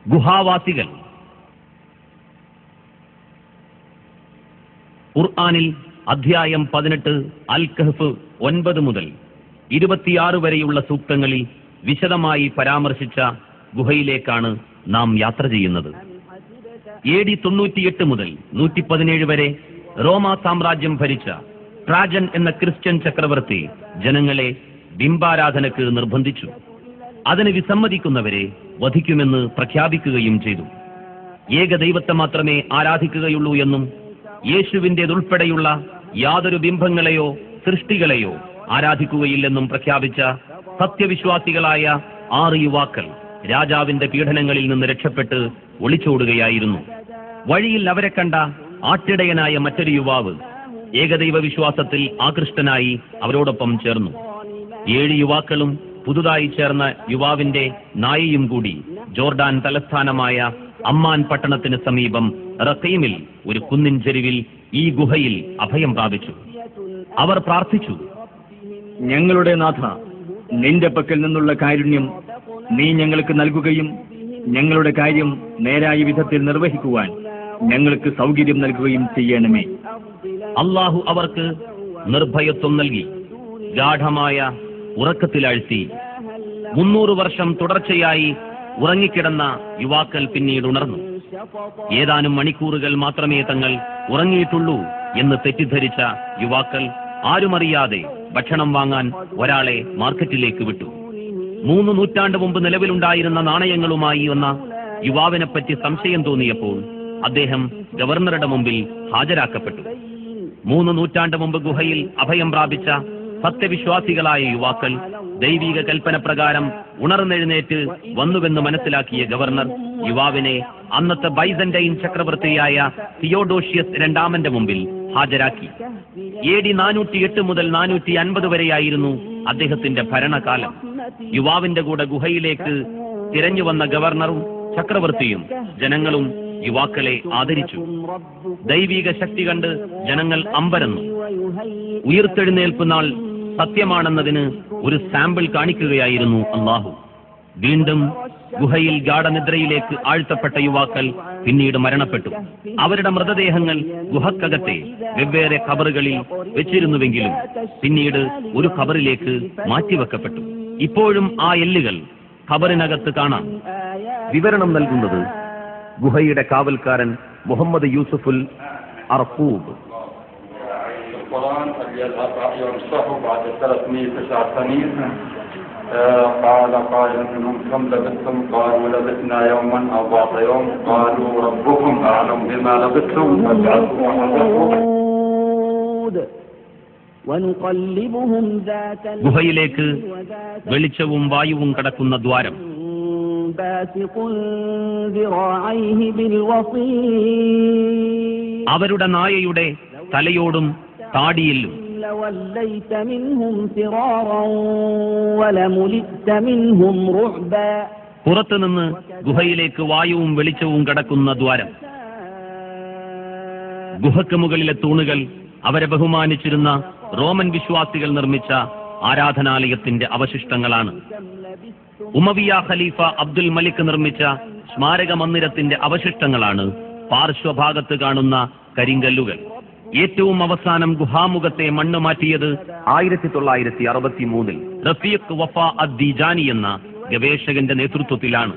ഗുഹാവാസികൾ. ഖുർആനിൽ അധ്യായം 18 അൽ കഹ്ഫ് 9 മുതൽ 26 വരെയുള്ള സൂക്തങ്ങളിൽ വിശദമായി പരാമർശിച്ച ഗുഹയിലേക്കാണ് നാം യാത്ര ചെയ്യുന്നത്. AD 98 മുതൽ 117 വരെ റോമാ സാമ്രാജ്യം ഭരിച്ച ട്രാജൻ എന്ന ക്രിസ്ത്യൻ ചക്രവർത്തി ജനങ്ങളെ ബിംബാരാധനക്ക് നിർബന്ധിച്ചു. അതിന് വിസമ്മതിക്കുന്നവരെ വധിക്കുമെന്ന് പ്രഖ്യാപിക്കുകയും ചെയ്തു. ഏകദൈവത്തെ മാത്രമേ ആരാധിക്കുകയുള്ളൂ എന്നും യേശുവിൻ്റെതുൾപ്പെടെയുള്ള യാതൊരു ബിംബങ്ങളെയോ സൃഷ്ടികളെയോ ആരാധിക്കുകയില്ലെന്നും പ്രഖ്യാപിച്ച സത്യവിശ്വാസികളായ 6 യുവാക്കൾ രാജാവിന്റെ പീഡനങ്ങളിൽ നിന്ന് രക്ഷപ്പെട്ട് ഒളിച്ചോടുകയായിരുന്നു. വഴിയിൽ അവരെ കണ്ട ആട്ടിടയനായ മറ്റൊരു യുവാവ് ഏകദൈവ വിശ്വാസത്തിൽ ആകൃഷ്ടനായി അവരോടൊപ്പം ചേർന്നു. 7 യുവാക്കളും പുതുതായി ചേർന്ന യുവാവിന്റെ നായയും കൂടി ജോർഡാൻ തലസ്ഥാനമായ അമ്മാൻ പട്ടണത്തിന് സമീപം റഖീമിൽ ഒരു കുന്നിൻ ചെരുവിൽ ഈ ഗുഹയിൽ അഭയം പ്രാപിച്ചു. അവർ പ്രാർത്ഥിച്ചു, ഞങ്ങളുടെ നാഥ, നിന്റെ പക്കൽ നിന്നുള്ള കാരുണ്യം നീ ഞങ്ങൾക്ക് നൽകുകയും ഞങ്ങളുടെ കാര്യം നേരായ വിധത്തിൽ നിർവഹിക്കുവാൻ ഞങ്ങൾക്ക് സൗകര്യം നൽകുകയും ചെയ്യണമേ. അള്ളാഹു അവർക്ക് നിർഭയത്വം നൽകി ഗാഠമായ ഉറക്കത്തിലാഴ്ത്തി. 300 വർഷം തുടർച്ചയായി ഉറങ്ങിക്കിടന്ന യുവാക്കൾ പിന്നീട് ഉണർന്നു. ഏതാനും മണിക്കൂറുകൾ മാത്രമേ തങ്ങൾ ഉറങ്ങിയിട്ടുള്ളൂ എന്ന് തെറ്റിദ്ധരിച്ച യുവാക്കൾ ആരുമറിയാതെ ഭക്ഷണം വാങ്ങാൻ ഒരാളെ മാർക്കറ്റിലേക്ക് വിട്ടു. 3 നൂറ്റാണ്ട് മുമ്പ് നിലവിലുണ്ടായിരുന്ന നാണയങ്ങളുമായി വന്ന യുവാവിനെപ്പറ്റി സംശയം തോന്നിയപ്പോൾ അദ്ദേഹം ഗവർണറുടെ മുമ്പിൽ ഹാജരാക്കപ്പെട്ടു. 3 നൂറ്റാണ്ട് മുമ്പ് ഗുഹയിൽ അഭയം പ്രാപിച്ച സത്യവിശ്വാസികളായ യുവാക്കൾ ദൈവിക കൽപ്പന പ്രകാരം ഉണർന്നെഴുന്നേറ്റ് വന്നുവെന്ന് മനസ്സിലാക്കിയ ഗവർണർ യുവാവിനെ അന്നത്തെ ബൈസന്റൈൻ ചക്രവർത്തിയായ തിയോഡോഷ്യസ് രണ്ടാമന്റെ മുമ്പിൽ ഹാജരാക്കി. AD 408 മുതൽ 450 വരെയായിരുന്നു അദ്ദേഹത്തിന്റെ ഭരണകാലം. യുവാവിന്റെ കൂടെ ഗുഹയിലേക്ക് തിരഞ്ഞു വന്ന ഗവർണറും ചക്രവർത്തിയും ജനങ്ങളും യുവാക്കളെ ആദരിച്ചു. ദൈവിക ശക്തി കണ്ട് ജനങ്ങൾ അമ്പരന്നു. ഉയിർത്തെഴുന്നേൽപ്പ് നാൾ സത്യമാണെന്നതിന് ഒരു സാമ്പിൾ കാണിക്കുകയായിരുന്നു അല്ലാഹു. വീണ്ടും ഗുഹയിൽ ഗാഠനിദ്രയിലേക്ക് ആഴ്ത്തപ്പെട്ട യുവാക്കൾ പിന്നീട് മരണപ്പെട്ടു. അവരുടെ മൃതദേഹങ്ങൾ ഗുഹക്കകത്തെ വെവ്വേറെ ഖബറുകളിൽ വെച്ചിരുന്നുവെങ്കിലും പിന്നീട് ഒരു ഖബറിലേക്ക് മാറ്റിവെക്കപ്പെട്ടു. ഇപ്പോഴും ആ എല്ലുകൾ ഖബറിനകത്ത് കാണാം. വിവരണം നൽകുന്നത് ഗുഹയുടെ കാവൽക്കാരൻ മുഹമ്മദ് യൂസുഫുൽ അർഖൂബ്. قال قائل منهم كم لبثتم قالوا لبثنا يوما أو بعض يوم قالوا ربكم أعلم بما لبثتم فابعثوا ഗുഹയിലേക്ക് വെളിച്ചവും വായുവും കടക്കുന്ന ദ്വാരം. അവരുടെ നായയുടെ തലയോടും താടിയിലും പുറത്തുനിന്ന് ഗുഹയിലേക്ക് വായുവും വെളിച്ചവും കടക്കുന്ന ദ്വാരം. ഗുഹയ്ക്ക് മുകളിലെ തൂണുകൾ അവരെ ബഹുമാനിച്ചിരുന്ന റോമൻ വിശ്വാസികൾ നിർമ്മിച്ച ആരാധനാലയത്തിന്റെ അവശിഷ്ടങ്ങളാണ്. ഉമവിയ ഖലീഫ അബ്ദുൽ മലിക് നിർമ്മിച്ച സ്മാരക മന്ദിരത്തിന്റെ അവശിഷ്ടങ്ങളാണ് പാർശ്വഭാഗത്ത് കാണുന്ന കരിങ്കല്ലുകൾ. ഏറ്റവും അവസാനം ഗുഹാമുഖത്തെ മണ്ണ് മാറ്റിയത് 1963 റഫീഖ് വഫ അദ്ദീജാനി എന്ന ഗവേഷകന്റെ നേതൃത്വത്തിലാണ്.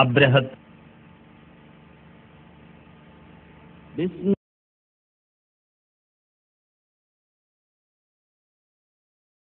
അബ്രഹത്ത്